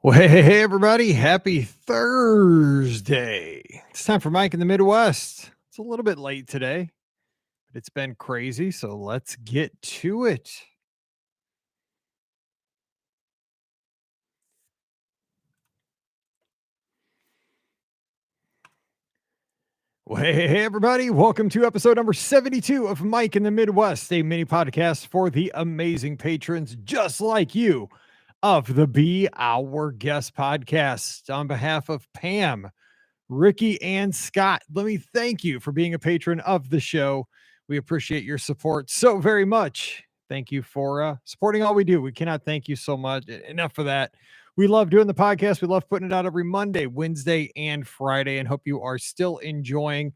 Well, hey, everybody. Happy Thursday. It's time for Mike in the Midwest. It's a little bit late today, but it's been crazy. So let's get to it. Well, hey, everybody. Welcome to episode number 72 of Mike in the Midwest, a mini podcast for the amazing patrons just like you of the Be Our Guest podcast. On behalf of Pam, Ricky, and Scott, let me thank you for being a patron of the show. We appreciate your support so very much. Thank you for supporting all we do. We cannot thank you so much. Enough for that. We love doing the podcast. We love putting it out every Monday, Wednesday, and Friday, and hope you are still enjoying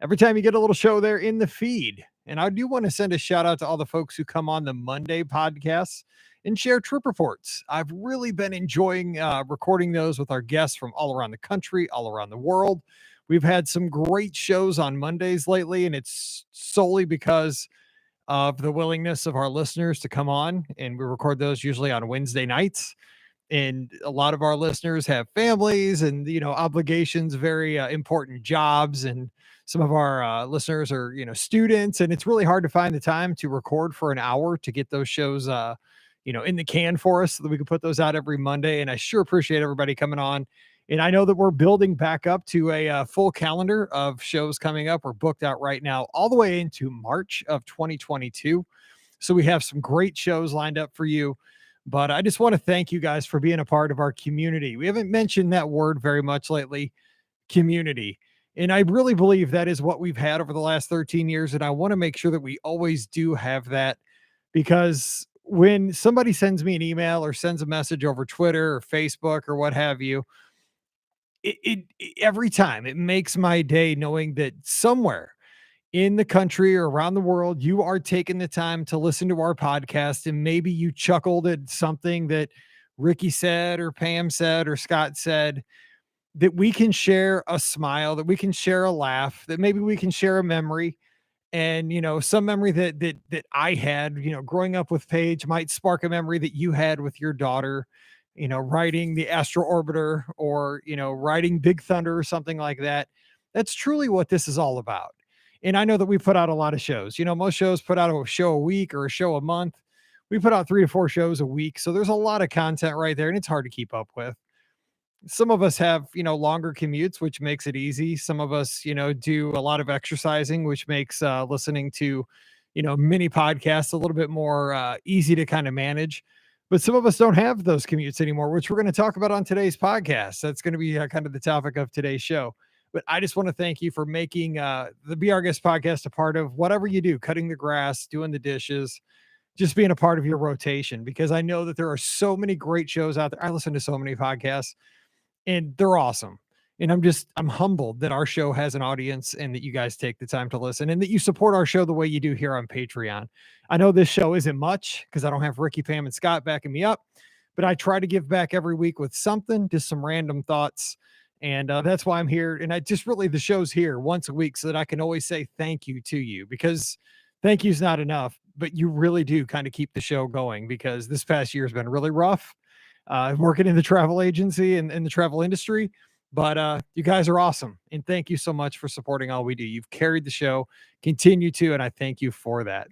every time you get a little show there in the feed. And I do want to send a shout out to all the folks who come on the Monday podcasts and share trip reports. I've really been enjoying recording those with our guests from all around the country, all around the world. We've had some great shows on Mondays lately, and it's solely because of the willingness of our listeners to come on. And we record those usually on Wednesday nights. And a lot of our listeners have families and obligations, very important jobs, and some of our listeners are students, and it's really hard to find the time to record for an hour to get those shows in the can for us so that we can put those out every Monday. And I sure appreciate everybody coming on. And I know that we're building back up to a full calendar of shows coming up. We're booked out right now all the way into March of 2022. So we have some great shows lined up for you. But I just want to thank you guys for being a part of our community. We haven't mentioned that word very much lately, community. And I really believe that is what we've had over the last 13 years. And I want to make sure that we always do have that, because when somebody sends me an email or sends a message over Twitter or Facebook or what have you, every time it makes my day knowing that somewhere in the country or around the world, you are taking the time to listen to our podcast, and maybe you chuckled at something that Ricky said or Pam said or Scott said, that we can share a smile, that we can share a laugh, that maybe we can share a memory. And some memory that I had, growing up with Paige might spark a memory that you had with your daughter, riding the Astro Orbiter, or riding Big Thunder or something like that. That's truly what this is all about. And I know that we put out a lot of shows. Most shows put out a show a week or a show a month. We put out 3 to 4 shows a week. So there's a lot of content right there, and it's hard to keep up with. Some of us have, longer commutes, which makes it easy. Some of us, do a lot of exercising, which makes listening to, mini podcasts a little bit more easy to kind of manage. But some of us don't have those commutes anymore, which we're going to talk about on today's podcast. That's going to be kind of the topic of today's show. But I just want to thank you for making the Be Our Guest podcast a part of whatever you do, cutting the grass, doing the dishes, just being a part of your rotation, because I know that there are so many great shows out there. I listen to so many podcasts, and they're awesome. And I'm humbled that our show has an audience, and that you guys take the time to listen, and that you support our show the way you do here on Patreon. I know this show isn't much because I don't have Ricky, Pam, and Scott backing me up, but I try to give back every week with something, just some random thoughts. And that's why I'm here. And I just really, the show's here once a week so that I can always say thank you to you, because thank you's not enough, but you really do kind of keep the show going, because this past year has been really rough. Working in the travel agency and in the travel industry. But you guys are awesome. And thank you so much for supporting all we do. You've carried the show, continue to, and I thank you for that.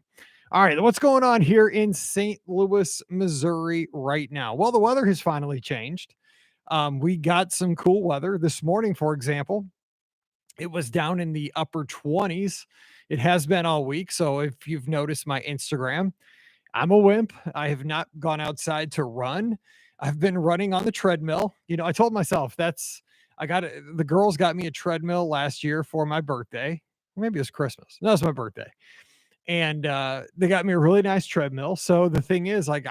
All right, what's going on here in St. Louis, Missouri right now? Well, the weather has finally changed. We got some cool weather this morning, for example. It was down in the upper 20s. It has been all week. So if you've noticed my Instagram, I'm a wimp. I have not gone outside to run. I've been running on the treadmill. I told myself the girls got me a treadmill last year for my birthday. Maybe it was Christmas. No, it's my birthday. And they got me a really nice treadmill. So the thing is, like,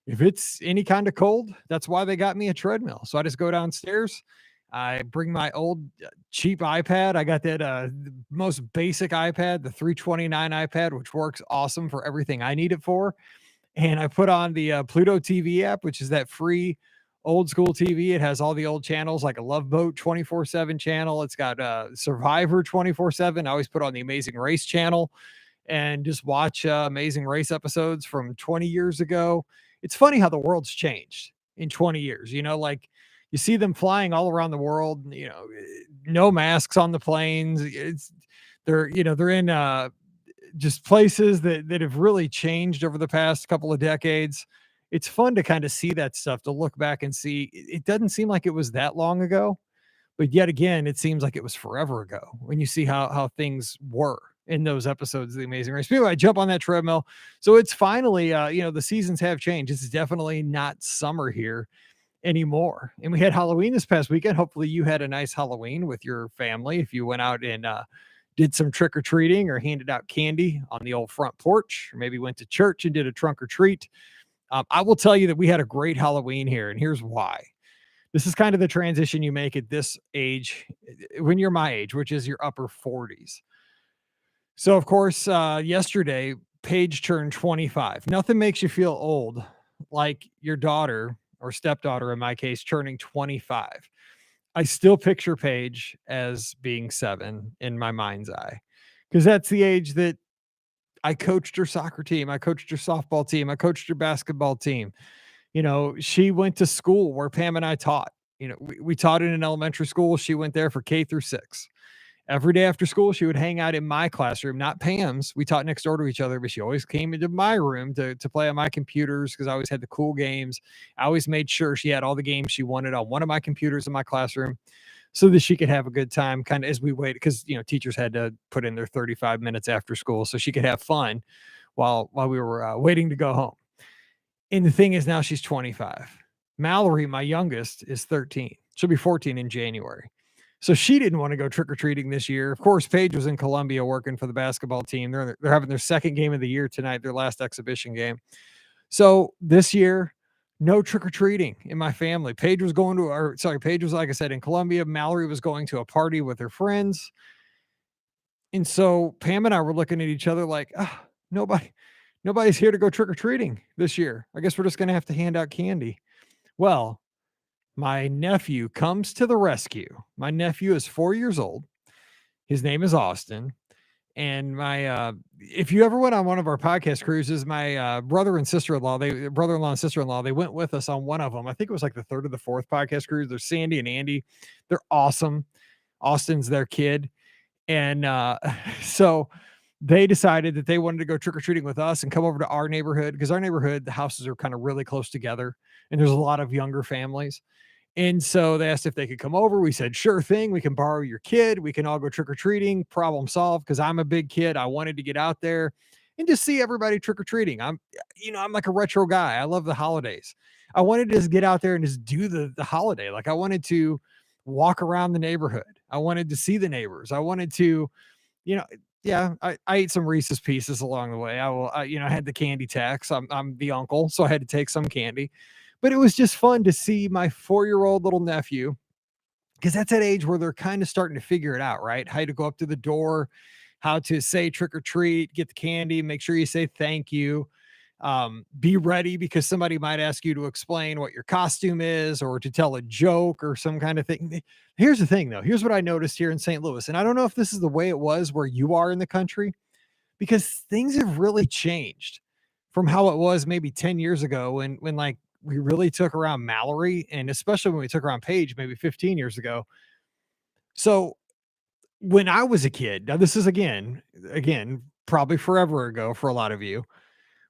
if it's any kind of cold, that's why they got me a treadmill. So I just go downstairs. I bring my old cheap iPad. I got that most basic iPad, the 329 iPad, which works awesome for everything I need it for. And I put on the Pluto TV app, which is that free old school TV. It has all the old channels, like a Love Boat 24/7 channel. It's got Survivor 24/7. I always put on the Amazing Race channel and just watch Amazing Race episodes from 20 years ago. It's funny how the world's changed. in 20 years. Like you see them flying all around the world, no masks on the planes. They're in just places that have really changed over the past couple of decades. It's fun to kind of see that stuff, to look back and see. It doesn't seem like it was that long ago, but yet again, it seems like it was forever ago when you see how things were in those episodes of The Amazing Race. Anyway, I jump on that treadmill. So it's finally, the seasons have changed. It's definitely not summer here anymore. And we had Halloween this past weekend. Hopefully you had a nice Halloween with your family. If you went out and did some trick or treating or handed out candy on the old front porch, or maybe went to church and did a trunk or treat. I will tell you that we had a great Halloween here, and here's why. This is kind of the transition you make at this age, when you're my age, which is your upper 40s. So, of course, yesterday, Paige turned 25. Nothing makes you feel old like your daughter, or stepdaughter in my case, turning 25. I still picture Paige as being 7 in my mind's eye, because that's the age that I coached her soccer team. I coached her softball team. I coached her basketball team. She went to school where Pam and I taught. We taught in an elementary school. She went there for K through 6. Every day after school, she would hang out in my classroom, not Pam's. We taught next door to each other, but she always came into my room to play on my computers, because I always had the cool games. I always made sure she had all the games she wanted on one of my computers in my classroom, so that she could have a good time kind of as we waited, because teachers had to put in their 35 minutes after school so she could have fun while we were waiting to go home. And the thing is, now she's 25. Mallory, my youngest, is 13. She'll be 14 in January. So she didn't want to go trick-or-treating this year. Of course, Paige was in Columbia working for the basketball team. They're having their second game of the year tonight, their last exhibition game. So this year, no trick-or-treating in my family. Paige was, like I said, in Columbia. Mallory was going to a party with her friends. And so Pam and I were looking at each other like, nobody's here to go trick-or-treating this year. I guess we're just going to have to hand out candy. Well, my nephew comes to the rescue. My nephew is 4 years old. His name is Austin. And if you ever went on one of our podcast cruises, my brother and sister-in-law, brother-in-law and sister-in-law, they went with us on one of them. I think it was like the third or the fourth podcast cruise. There's Sandy and Andy. They're awesome. Austin's their kid. And so they decided that they wanted to go trick-or-treating with us and come over to our neighborhood, because our neighborhood, the houses are kind of really close together, and there's a lot of younger families. And so they asked if they could come over. We said, sure thing. We can borrow your kid. We can all go trick-or-treating. Problem solved, because I'm a big kid. I wanted to get out there and just see everybody trick-or-treating. I'm like a retro guy. I love the holidays. I wanted to just get out there and just do the holiday. Like, I wanted to walk around the neighborhood. I wanted to see the neighbors. I wanted to, yeah, I ate some Reese's Pieces along the way. I had the candy tax. I'm the uncle, so I had to take some candy. But it was just fun to see my 4-year-old little nephew, because that's that age where they're kind of starting to figure it out, right? How to go up to the door, how to say trick or treat, get the candy, make sure you say thank you. Be ready, because somebody might ask you to explain what your costume is, or to tell a joke or some kind of thing. Here's the thing, though. Here's what I noticed here in St. Louis. And I don't know if this is the way it was where you are in the country, because things have really changed from how it was maybe 10 years ago when like we really took around Mallory, and especially when we took around Paige maybe 15 years ago. So when I was a kid, now this is again, probably forever ago for a lot of you,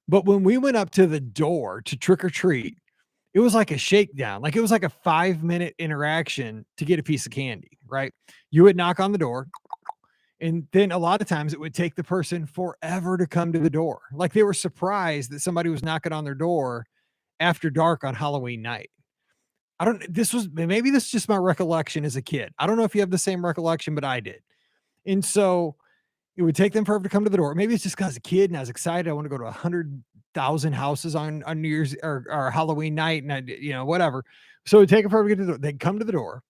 but when we went up to the door to trick or treat, it was like a shakedown. Like, it was like a 5-minute interaction to get a piece of candy, right? You would knock on the door, and then a lot of times it would take the person forever to come to the door. Like, they were surprised that somebody was knocking on their door after dark on Halloween night. This is just my recollection as a kid. I don't know if you have the same recollection, but I did. And so it would take them forever to come to the door. Maybe it's just because I was a kid and I was excited. I want to go to 100,000 houses on New Year's or Halloween night, and whatever. So it would take them forever to get to the door. They'd come to the door,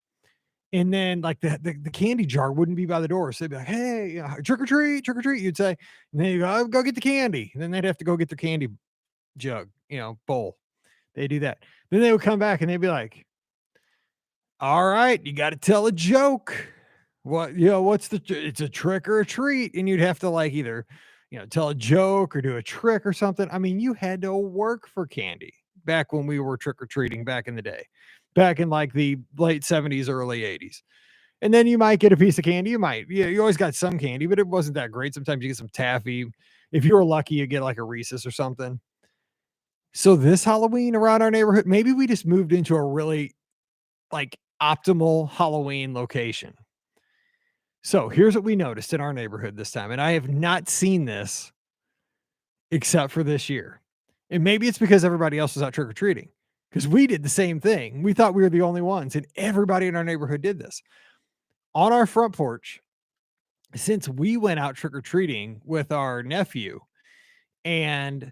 and then like the candy jar wouldn't be by the door. So they'd be like, "Hey, trick or treat, trick or treat." You'd say, and then you go get the candy. And then they'd have to go get their candy jug, bowl. They do that. Then they would come back and they'd be like, "All right, you got to tell a joke. It's a trick or a treat." And you'd have to like either, tell a joke or do a trick or something. I mean, you had to work for candy. back when we were trick-or-treating back in the day, back in like the late 70s, early 80s. And then you might get a piece of candy. You might, yeah, you always got some candy, but it wasn't that great. Sometimes you get some taffy. If you were lucky, you get like a Reese's or something. So this Halloween around our neighborhood, maybe we just moved into a really like optimal Halloween location. So here's what we noticed in our neighborhood this time. And I have not seen this except for this year. And maybe it's because everybody else was out trick or treating because we did the same thing. We thought we were the only ones, and everybody in our neighborhood did this. On our front porch, since we went out trick or treating with our nephew and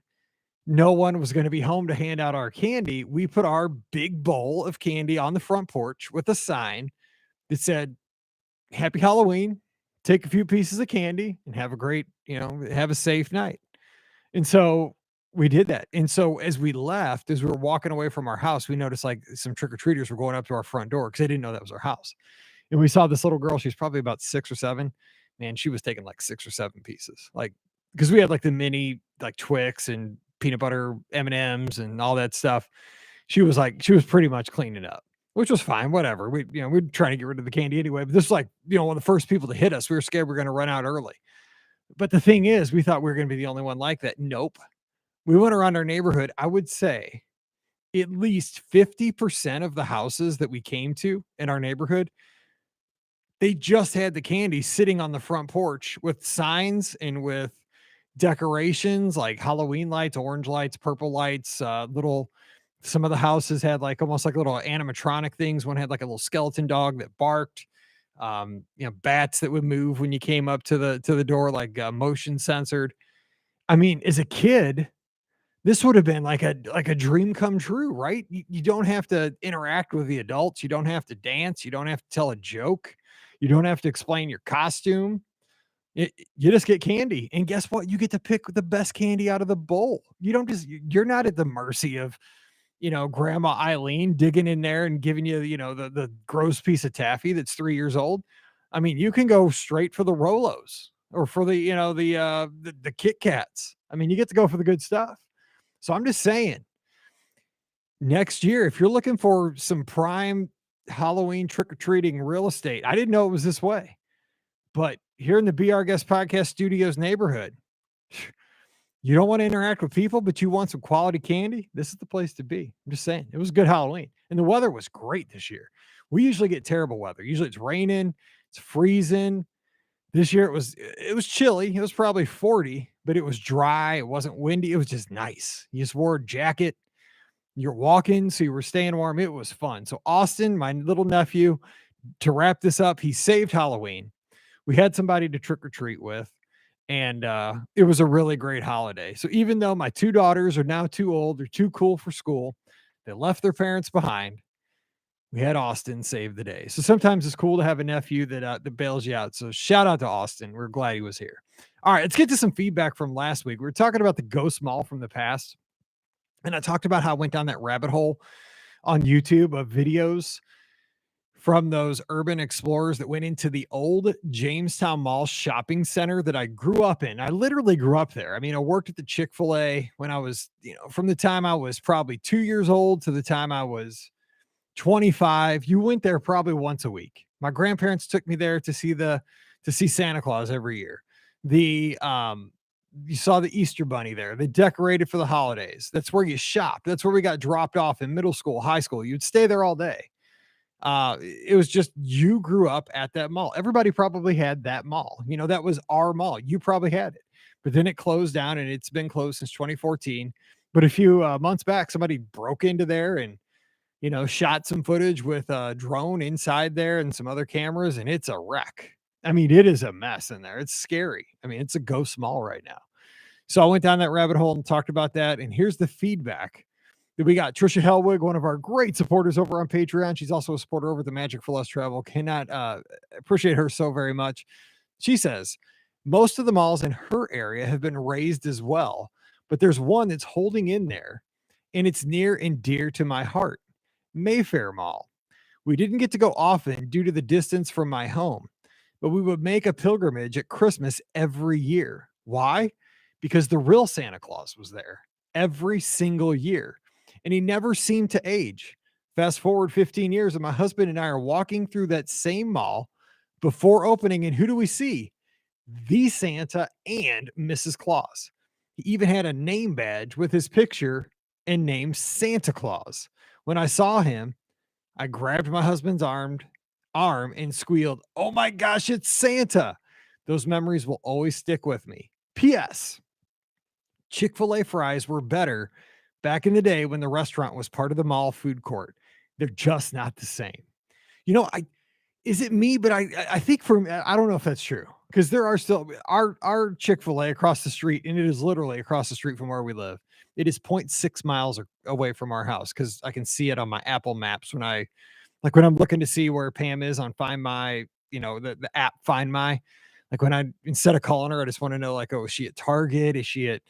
no one was going to be home to hand out our candy, we put our big bowl of candy on the front porch with a sign that said, Happy Halloween. Take a few pieces of candy and have a great, have a safe night. And so we did that. And so as we left, as we were walking away from our house, we noticed like some trick or treaters were going up to our front door because they didn't know that was our house. And we saw this little girl. She's probably about 6 or 7. Man, she was taking like 6 or 7 pieces. Like, because we had like the mini like Twix and peanut butter M&Ms and all that stuff. She was pretty much cleaning up, which was fine. Whatever. We're trying to get rid of the candy anyway. But this is like, one of the first people to hit us. We were scared we were going to run out early. But the thing is, we thought we were going to be the only one like that. Nope. We went around our neighborhood. I would say at least 50% of the houses that we came to in our neighborhood, they just had the candy sitting on the front porch with signs and with decorations like Halloween lights, orange lights, purple lights, some of the houses had like almost like little animatronic things. One had like a little skeleton dog that barked, bats that would move when you came up to the door, like motion censored. I mean, as a kid, this would have been like a dream come true, right? You don't have to interact with the adults. You don't have to dance. You don't have to tell a joke. You don't have to explain your costume. You just get candy. And guess what? You get to pick the best candy out of the bowl. You're not at the mercy of, Grandma Eileen digging in there and giving you, the gross piece of taffy that's 3 years old. I mean, you can go straight for the Rolos or for the Kit Kats. I mean, you get to go for the good stuff. So I'm just saying, next year, if you're looking for some prime Halloween trick-or-treating real estate, I didn't know it was this way, but here in the Be Our Guest Podcast Studios neighborhood, you don't want to interact with people, but you want some quality candy, this is the place to be. I'm just saying, it was a good Halloween, and the weather was great this year. We usually get terrible weather. Usually it's raining, it's freezing. This year it was chilly. It was probably 40, but it was dry. It wasn't windy. It was just nice. You just wore a jacket. You're walking, so you were staying warm. It was fun. So Austin, my little nephew, to wrap this up, he saved Halloween. We had somebody to trick or treat with, and it was a really great holiday. So even though my 2 daughters are now too old, they're too cool for school, they left their parents behind. We had Austin save the day. So sometimes it's cool to have a nephew that bails you out. So shout out to Austin. We're glad he was here. All right, let's get to some feedback from last week. We were talking about the ghost mall from the past. And I talked about how I went down that rabbit hole on YouTube of videos from those urban explorers that went into the old Jamestown Mall shopping center that I grew up in. I literally grew up there. I mean, I worked at the Chick-fil-A when I was, from the time I was probably 2 years old to the time I was 25. You went there probably once a week. My grandparents took me there to see Santa Claus every year. You saw the Easter bunny there. They decorated for the holidays. That's where you shop. That's where we got dropped off in middle school, high school. You'd stay there all day. It was just, you grew up at that mall. Everybody probably had that mall. That was our mall. You probably had it, but then it closed down, and it's been closed since 2014. But a few months back, somebody broke into there and shot some footage with a drone inside there and some other cameras, and it's a wreck. I mean, it is a mess in there. It's scary. I mean, it's a ghost mall right now. So I went down that rabbit hole and talked about that. And here's the feedback that we got. Trisha Hellwig, one of our great supporters over on Patreon. She's also a supporter over at the Magic for Less Travel. Cannot appreciate her so very much. She says, most of the malls in her area have been raised as well, but there's one that's holding in there, and it's near and dear to my heart. Mayfair Mall. We didn't get to go often due to the distance from my home, but we would make a pilgrimage at Christmas every year. Why? Because the real Santa Claus was there every single year. and he never seemed to age. Fast forward 15 years, and my husband and I are walking through that same mall before opening, and who do we see? The Santa and Mrs. Claus. He even had a name badge with his picture and named Santa Claus. When I saw him, I grabbed my husband's arm and squealed, "Oh my gosh, it's Santa." Those memories will always stick with me. P.S. Chick-fil-A fries were better back in the day when the restaurant was part of the mall food court. They're just not the same. I is it me, but I think for me, I don't know if that's true because there are still our Chick-fil-A across the street, and it is literally across the street from where we live. It is 0.6 miles away from our house because I can see it on my Apple Maps when I'm looking to see where Pam is on Find My, the app Find My. Like when I instead of calling her, I just want to know like, oh, is she at Target? Is she at,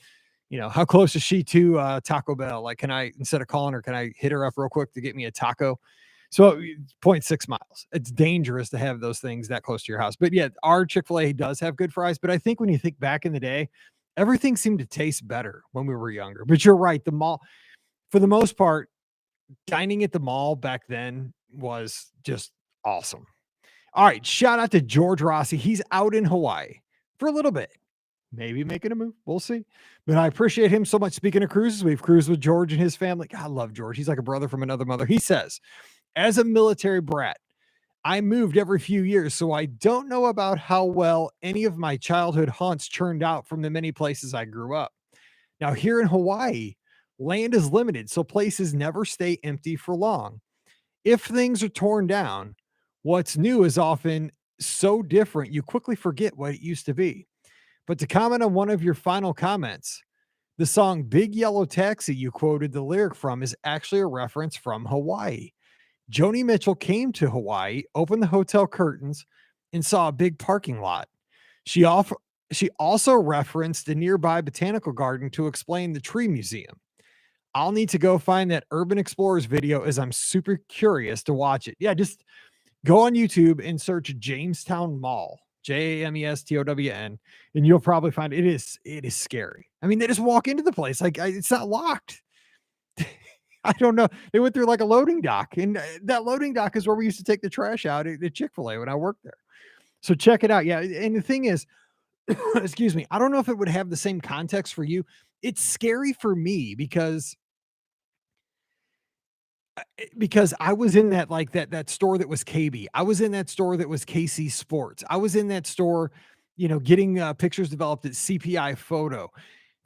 how close is she to Taco Bell? Like, can I instead of calling her, can I hit her up real quick to get me a taco? So 0.6 miles. It's dangerous to have those things that close to your house. But yeah, our Chick-fil-A does have good fries. But I think when you think back in the day, everything seemed to taste better when we were younger. But you're right. The mall, for the most part, dining at the mall back then was just awesome. All right. Shout out to George Rossi. He's out in Hawaii for a little bit, maybe making a move. We'll see. But I appreciate him so much. Speaking of cruises, we've cruised with George and his family. God, I love George. He's like a brother from another mother. He says, as a military brat, I moved every few years, so I don't know about how well any of my childhood haunts turned out from the many places I grew up. Now, here in Hawaii, land is limited, so places never stay empty for long. If things are torn down, what's new is often so different you quickly forget what it used to be. But to comment on one of your final comments, the song Big Yellow Taxi you quoted the lyric from is actually a reference from Hawaii. Joni Mitchell came to Hawaii, opened the hotel curtains, and saw a big parking lot. She off- she also referenced the nearby botanical garden to explain the tree museum. I'll need to go find that Urban Explorers video as I'm super curious to watch it. Yeah, just go on YouTube and search Jamestown Mall, Jamestown, and you'll probably find it is scary. I mean, they just walk into the place like it's not locked. I don't know. They went through like a loading dock, and that loading dock is where we used to take the trash out at Chick-fil-A when I worked there. So check it out. Yeah, and the thing is, excuse me, I don't know if it would have the same context for you. It's scary for me because I was in that like that store that was KB. I was in that store that was KC Sports. I was in that store, getting pictures developed at CPI Photo.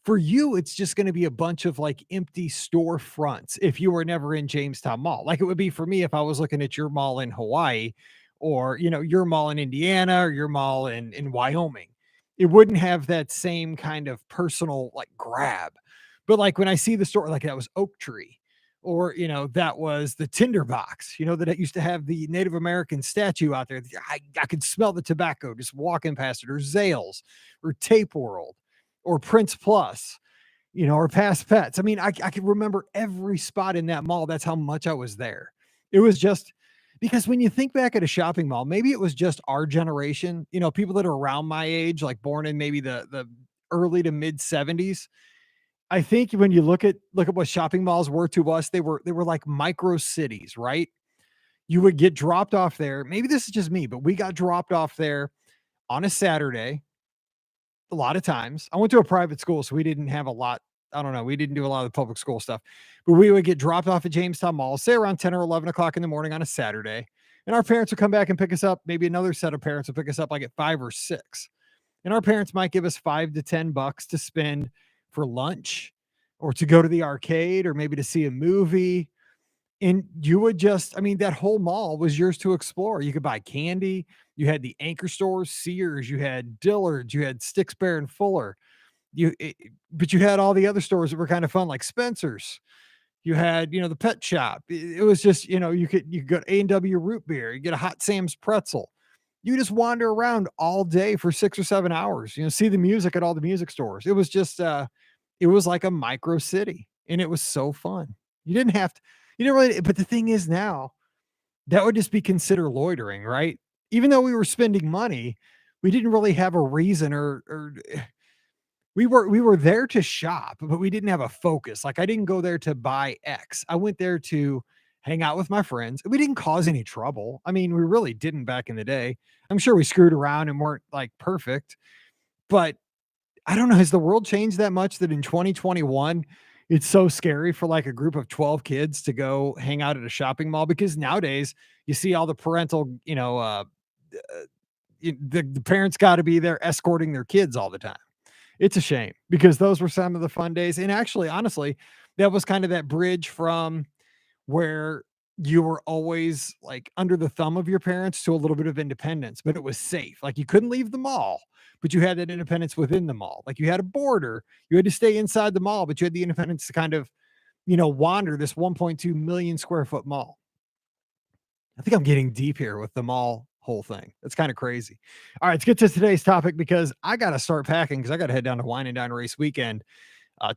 For you, it's just going to be a bunch of like empty storefronts if you were never in Jamestown Mall. Like it would be for me if I was looking at your mall in Hawaii or, your mall in Indiana or your mall in Wyoming. It wouldn't have that same kind of personal like grab. But like when I see the store, like that was Oak Tree or, that was the Tinderbox, that it used to have the Native American statue out there. I could smell the tobacco just walking past it, or Zales or Tape World or Prince Plus, or Past Pets. I mean, I can remember every spot in that mall. That's how much I was there. It was just because when you think back at a shopping mall, maybe it was just our generation, people that are around my age, like born in maybe the early to mid 70s. I think when you look at what shopping malls were to us, they were like micro cities, right? You would get dropped off there. Maybe this is just me, but we got dropped off there on a Saturday a lot of times. I went to a private school, so we didn't have a lot. I don't know. We didn't do a lot of the public school stuff, but we would get dropped off at Jamestown Mall, say around 10 or 11 o'clock in the morning on a Saturday. And our parents would come back and pick us up. Maybe another set of parents would pick us up like at 5 or 6. And our parents might give us $5 to $10 to spend for lunch or to go to the arcade or maybe to see a movie. And you would just, I mean, that whole mall was yours to explore. You could buy candy. You had the anchor stores, Sears, you had Dillard's, you had Sticks, Bear and Fuller. But you had all the other stores that were kind of fun, like Spencer's. You had, the pet shop. It was just, you could go to A&W root beer, you get a hot Sam's pretzel. You just wander around all day for 6 or 7 hours, see the music at all the music stores. It was just, it was like a micro city and it was so fun. You didn't have to, you didn't really, but the thing is now, that would just be considered loitering, right? Even though we were spending money, we didn't really have a reason or We were there to shop, but we didn't have a focus. Like, I didn't go there to buy X. I went there to hang out with my friends. We didn't cause any trouble. I mean, we really didn't back in the day. I'm sure we screwed around and weren't, like, perfect, but I don't know, has the world changed that much that in 2021, it's so scary for, like, a group of 12 kids to go hang out at a shopping mall? Because nowadays, you see all the parental, the parents gotta be there escorting their kids all the time. It's a shame because those were some of the fun days, and actually, honestly, that was kind of that bridge from where you were always, like, under the thumb of your parents to a little bit of independence, but it was safe. Like, you couldn't leave the mall, but you had that independence within the mall. Like, you had a border, you had to stay inside the mall, but you had the independence to kind of, wander this 1.2 million square foot mall. I think I'm getting deep here with the mall whole thing. It's kind of crazy. All right, let's get to today's topic because I got to start packing because I got to head down to Wine and Dine Race Weekend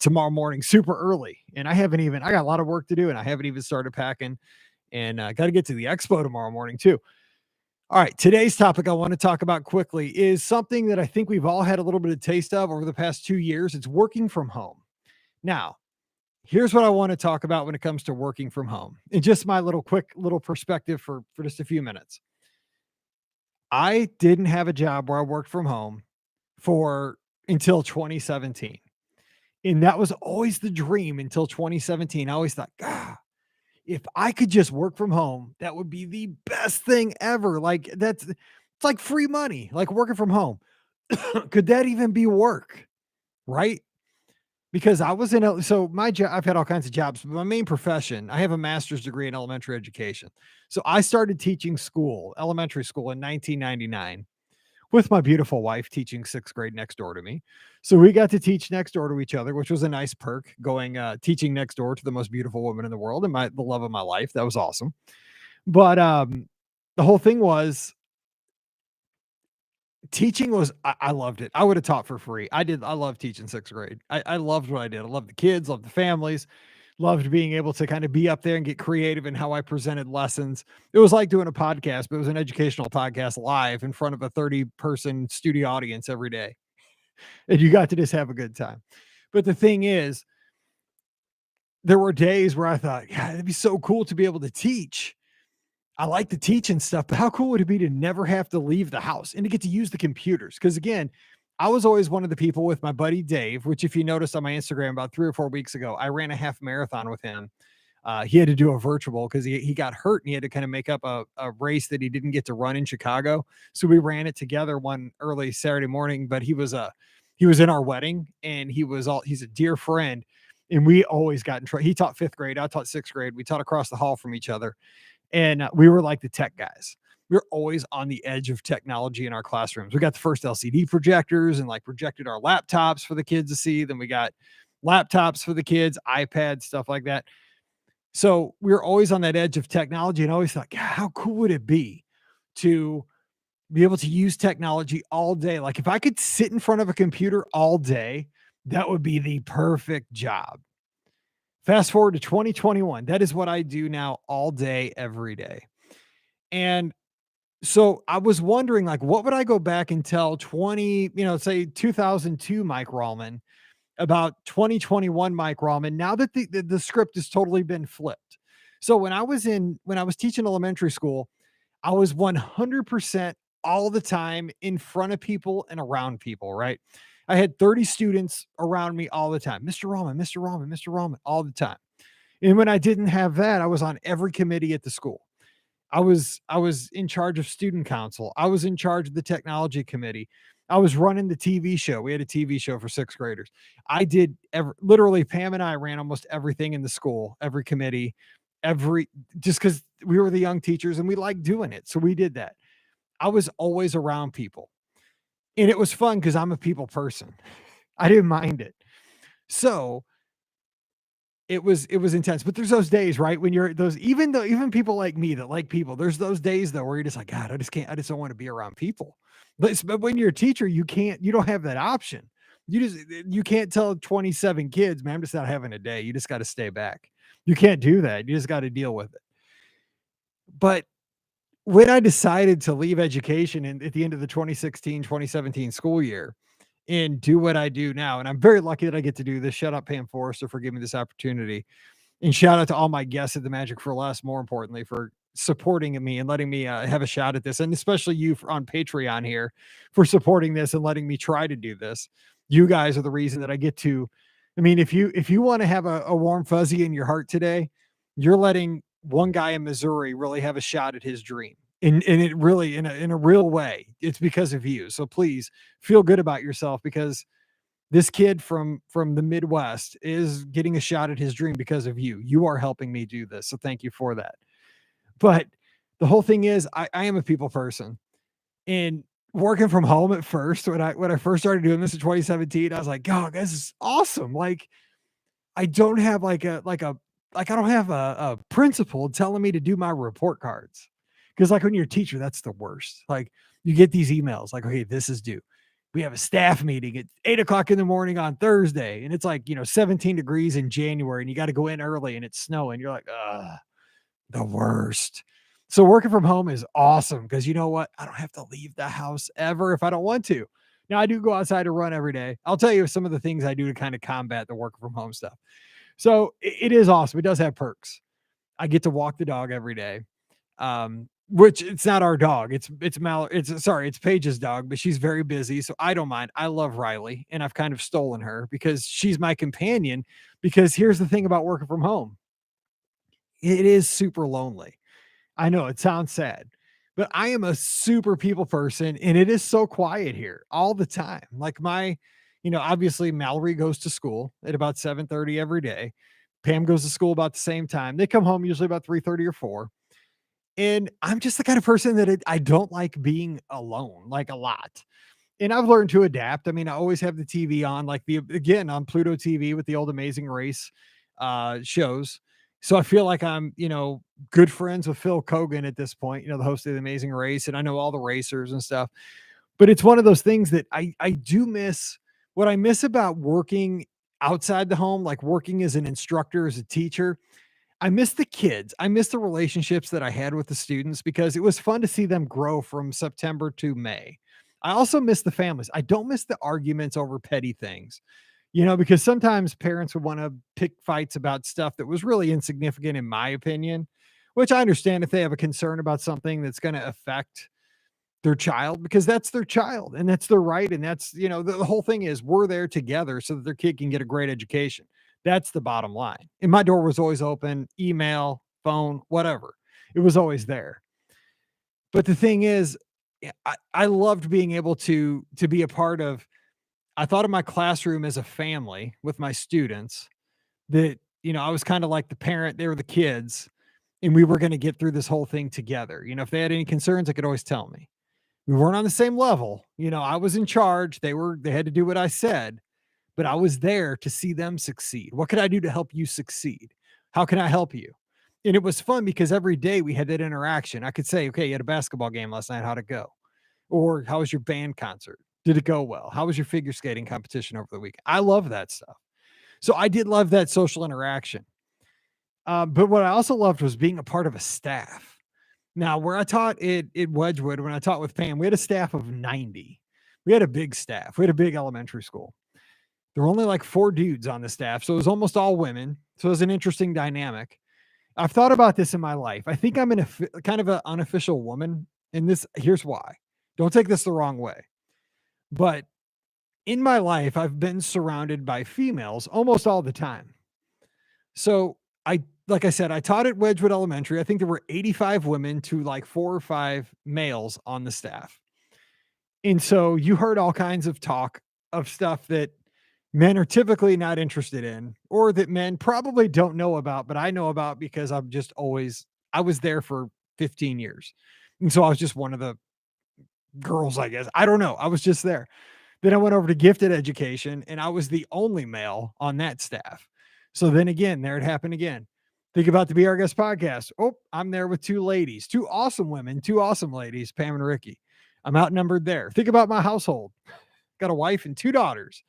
tomorrow morning, super early. And I got a lot of work to do and I haven't even started packing and got to get to the expo tomorrow morning too. All right, today's topic I want to talk about quickly is something that I think we've all had a little bit of taste of over the past 2 years. It's working from home. Now, here's what I want to talk about when it comes to working from home and just my little quick little perspective for just a few minutes. I didn't have a job where I worked from home for until 2017. And that was always the dream until 2017. I always thought, God, if I could just work from home, that would be the best thing ever. Like it's like free money, like working from home. Could that even be work? Right? Because I was in a so my job, I've had all kinds of jobs, but my main profession, I have a master's degree in elementary education. So I started teaching school, elementary school in 1999 with my beautiful wife teaching sixth grade next door to me. So we got to teach next door to each other, which was a nice perk going teaching next door to the most beautiful woman in the world and the love of my life. That was awesome. But the whole thing was teaching was I loved it. I would have taught for free. I love teaching sixth grade. I loved what I did. I loved the kids, loved the families, loved being able to kind of be up there and get creative in how I presented lessons. It was like doing a podcast, but it was an educational podcast live in front of a 30-person studio audience every day. And you got to just have a good time. But the thing is, there were days where I thought, yeah, it'd be so cool to be able to teach. I like the teaching stuff, but how cool would it be to never have to leave the house and to get to use the computers? Because again, I was always one of the people with my buddy Dave, which if you noticed on my Instagram about 3 or 4 weeks ago, I ran a half marathon with him. He had to do a virtual because he got hurt and he had to kind of make up a race that he didn't get to run in Chicago. So we ran it together one early Saturday morning, but he was in our wedding and he's a dear friend. And we always got in trouble. He taught fifth grade. I taught sixth grade. We taught across the hall from each other. And we were like the tech guys. We were always on the edge of technology in our classrooms. We got the first LCD projectors and like projected our laptops for the kids to see. Then we got laptops for the kids, iPads, stuff like that. So we were always on that edge of technology and I always thought, God, how cool would it be to be able to use technology all day? Like if I could sit in front of a computer all day, that would be the perfect job. Fast forward to 2021. That is what I do now all day, every day. And so I was wondering, like, what would I go back and tell say 2002 Mike Rallman about 2021 Mike Rallman now that the script has totally been flipped. So when I was teaching elementary school, I was 100% all the time in front of people and around people, right? I had 30 students around me all the time. Mr. Rallman, Mr. Rallman, Mr. Rallman, all the time. And when I didn't have that, I was on every committee at the school. I was in charge of student council. I was in charge of the technology committee. I was running the TV show. We had a TV show for sixth graders. I did literally Pam and I ran almost everything in the school, every committee, every just because we were the young teachers and we liked doing it. So we did that. I was always around people. And it was fun because I'm a people person. I didn't mind it. So it was intense, but there's those days, right? When you're those even people like me that like people, there's those days though where you're just like, God, I just don't want to be around people. But when you're a teacher, you don't have that option. You can't tell 27 kids, man, I'm just not having a day. You just got to stay back. You can't do that. You just got to deal with it. But when I decided to leave education at the end of the 2016-2017 school year, and do what I do now. And I'm very lucky that I get to do this. Shout out Pam Forrester for giving me this opportunity. And shout out to all my guests at the Magic for Less, more importantly, for supporting me and letting me have a shot at this. And especially you on Patreon here for supporting this and letting me try to do this. You guys are the reason that I get to. I mean, if you want to have a warm fuzzy in your heart today, you're letting one guy in Missouri really have a shot at his dream. And it really in a real way. It's because of you. So please feel good about yourself because this kid from the Midwest is getting a shot at his dream because of you. You are helping me do this. So thank you for that. But the whole thing is I am a people person. And working from home at first, when I first started doing this in 2017, I was like, God, this is awesome. Like I don't have like I don't have a principal telling me to do my report cards. Because like when you're a teacher, that's the worst. Like you get these emails like, okay, this is due. We have a staff meeting at 8 o'clock in the morning on Thursday. And it's like, 17 degrees in January and you got to go in early and it's snowing. You're like, the worst. So working from home is awesome because you know what? I don't have to leave the house ever if I don't want to. Now I do go outside to run every day. I'll tell you some of the things I do to kind of combat the work from home stuff. So it is awesome. It does have perks. I get to walk the dog every day. Which it's not our dog. It's Paige's dog, but she's very busy. So I don't mind. I love Riley and I've kind of stolen her because she's my companion. Because here's the thing about working from home. It is super lonely. I know it sounds sad, but I am a super people person and it is so quiet here all the time. Like obviously Mallory goes to school at about 7:30 every day. Pam goes to school about the same time. They come home usually about 3:30 or 4. And I'm just the kind of person that I don't like being alone, like a lot. And I've learned to adapt. I mean, I always have the TV on, like again on Pluto TV with the old Amazing Race shows. So I feel like I'm, good friends with Phil Kogan at this point, the host of the Amazing Race, and I know all the racers and stuff. But it's one of those things that I do miss. What I miss about working outside the home, like working as an instructor, as a teacher, I miss the kids. I miss the relationships that I had with the students because it was fun to see them grow from September to May. I also miss the families. I don't miss the arguments over petty things, because sometimes parents would want to pick fights about stuff that was really insignificant, in my opinion, which I understand if they have a concern about something that's going to affect their child because that's their child and that's their right. And that's, the whole thing is we're there together so that their kid can get a great education. That's the bottom line. And my door was always open, email, phone, whatever. It was always there. But the thing is, I loved being able to be a part of, I thought of my classroom as a family with my students that, I was kind of like the parent, they were the kids, and we were going to get through this whole thing together. If they had any concerns, they could always tell me. We weren't on the same level. I was in charge. They had to do what I said, but I was there to see them succeed. What could I do to help you succeed? How can I help you? And it was fun because every day we had that interaction. I could say, okay, you had a basketball game last night. How'd it go? Or how was your band concert? Did it go well? How was your figure skating competition over the week? I love that stuff. So I did love that social interaction. But what I also loved was being a part of a staff. Now, where I taught at Wedgwood, when I taught with Pam, we had a staff of 90. We had a big staff. We had a big elementary school. There were only like 4 dudes on the staff, so it was almost all women. So it was an interesting dynamic. I've thought about this in my life. I think I'm kind of an unofficial woman, and here's why. Don't take this the wrong way. But in my life, I've been surrounded by females almost all the time. So like I said, I taught at Wedgwood Elementary. I think there were 85 women to like 4 or 5 males on the staff. And so you heard all kinds of talk of stuff that men are typically not interested in, or that men probably don't know about, but I know about because I was there for 15 years. And so I was just one of the girls, I guess. I don't know. I was just there. Then I went over to gifted education and I was the only male on that staff. So then again, there it happened again. Think about the Be Our Guest podcast. Oh, I'm there with 2 ladies, 2 awesome women, 2 awesome ladies, Pam and Ricky. I'm outnumbered there. Think about my household. Got a wife and 2 daughters.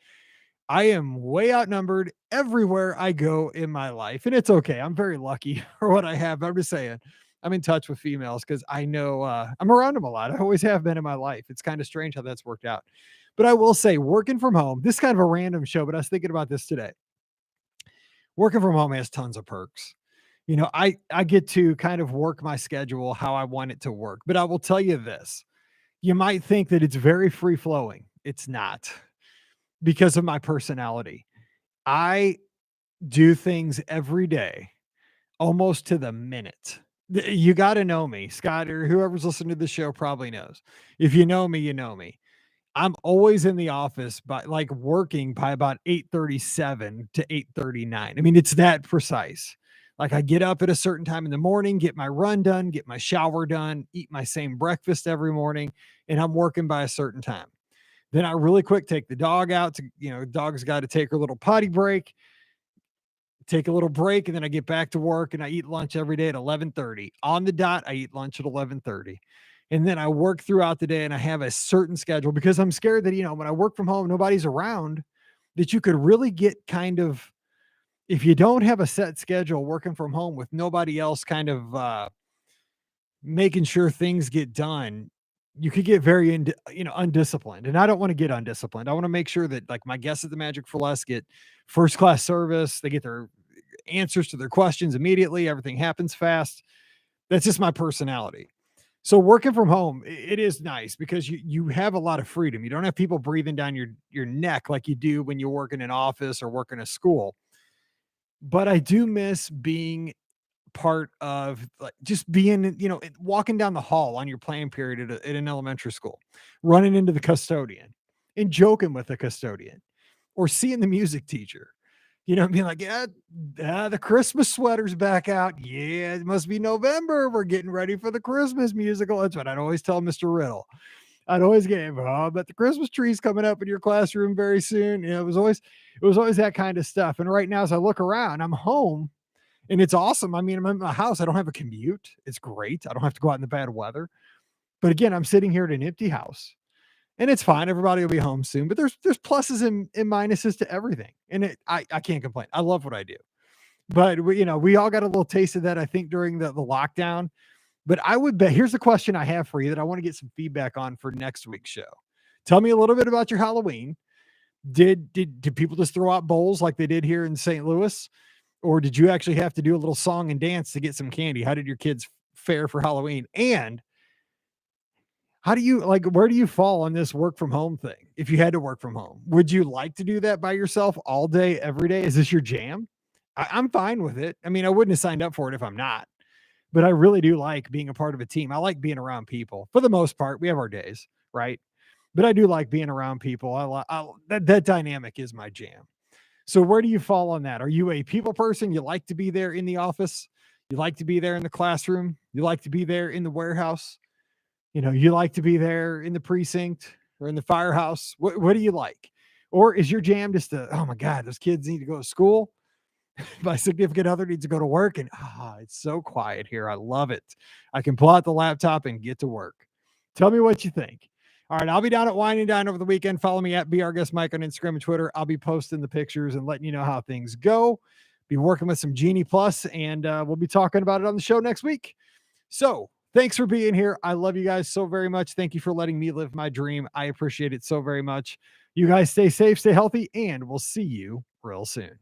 I am way outnumbered everywhere I go in my life. And it's okay. I'm very lucky for what I have. I'm just saying I'm in touch with females because I know I'm around them a lot. I always have been in my life. It's kind of strange how that's worked out. But I will say, working from home, this is kind of a random show, but I was thinking about this today. Working from home has tons of perks. I get to kind of work my schedule how I want it to work. But I will tell you this, you might think that it's very free flowing. It's not, because of my personality. I do things every day almost to the minute. You got to know me, Scott, or whoever's listening to the show probably knows. If you know me, you know me. I'm always in the office by like working by about 8:37 to 8:39. I mean, it's that precise. Like I get up at a certain time in the morning, get my run done, get my shower done, eat my same breakfast every morning, and I'm working by a certain time. Then I really quick take the dog out to, dog's got to take her little potty break, take a little break, and then I get back to work and I eat lunch every day at 11:30. On the dot, I eat lunch at 11:30. And then I work throughout the day and I have a certain schedule because I'm scared that, when I work from home, nobody's around, that you could really get kind of, if you don't have a set schedule working from home with nobody else kind of making sure things get done, you could get very undisciplined. And I don't want to get undisciplined. I want to make sure that like my guests at the Magic for Less get first class service. They get their answers to their questions immediately. Everything happens fast. That's just my personality. So working from home, it is nice because you have a lot of freedom. You don't have people breathing down your neck like you do when you work in an office or work in a school. But I do miss being part of like just being, walking down the hall on your playing period at an elementary school, running into the custodian and joking with the custodian or seeing the music teacher, being like, yeah, the Christmas sweater's back out. Yeah, it must be November. We're getting ready for the Christmas musical. That's what I'd always tell Mr. Riddle. I'd always get, oh, but the Christmas tree's coming up in your classroom very soon. It was always that kind of stuff. And right now, as I look around, I'm home and it's awesome. I mean, I'm in my house. I don't have a commute. It's great. I don't have to go out in the bad weather. But again, I'm sitting here at an empty house and it's fine. Everybody will be home soon, but there's pluses and minuses to everything. And I can't complain. I love what I do. But we all got a little taste of that, I think, during the lockdown. But I would bet, here's the question I have for you that I want to get some feedback on for next week's show. Tell me a little bit about your Halloween. Did people just throw out bowls like they did here in St. Louis? Or did you actually have to do a little song and dance to get some candy? How did your kids fare for Halloween? And how do you like, where do you fall on this work from home thing? If you had to work from home, would you like to do that by yourself all day, every day? Is this your jam? I'm fine with it. I mean, I wouldn't have signed up for it if I'm not, but I really do like being a part of a team. I like being around people for the most part. We have our days, right? But I do like being around people. That dynamic is my jam. So where do you fall on that? Are you a people person? You like to be there in the office? You like to be there in the classroom? You like to be there in the warehouse? You like to be there in the precinct or in the firehouse? What do you like? Or is your jam just oh my God, those kids need to go to school? My significant other needs to go to work and it's so quiet here. I love it. I can pull out the laptop and get to work. Tell me what you think. All right, I'll be down at Wine and Dine over the weekend. Follow me at BRGuestMike on Instagram and Twitter. I'll be posting the pictures and letting you know how things go. Be working with some Genie Plus, and we'll be talking about it on the show next week. So thanks for being here. I love you guys so very much. Thank you for letting me live my dream. I appreciate it so very much. You guys stay safe, stay healthy, and we'll see you real soon.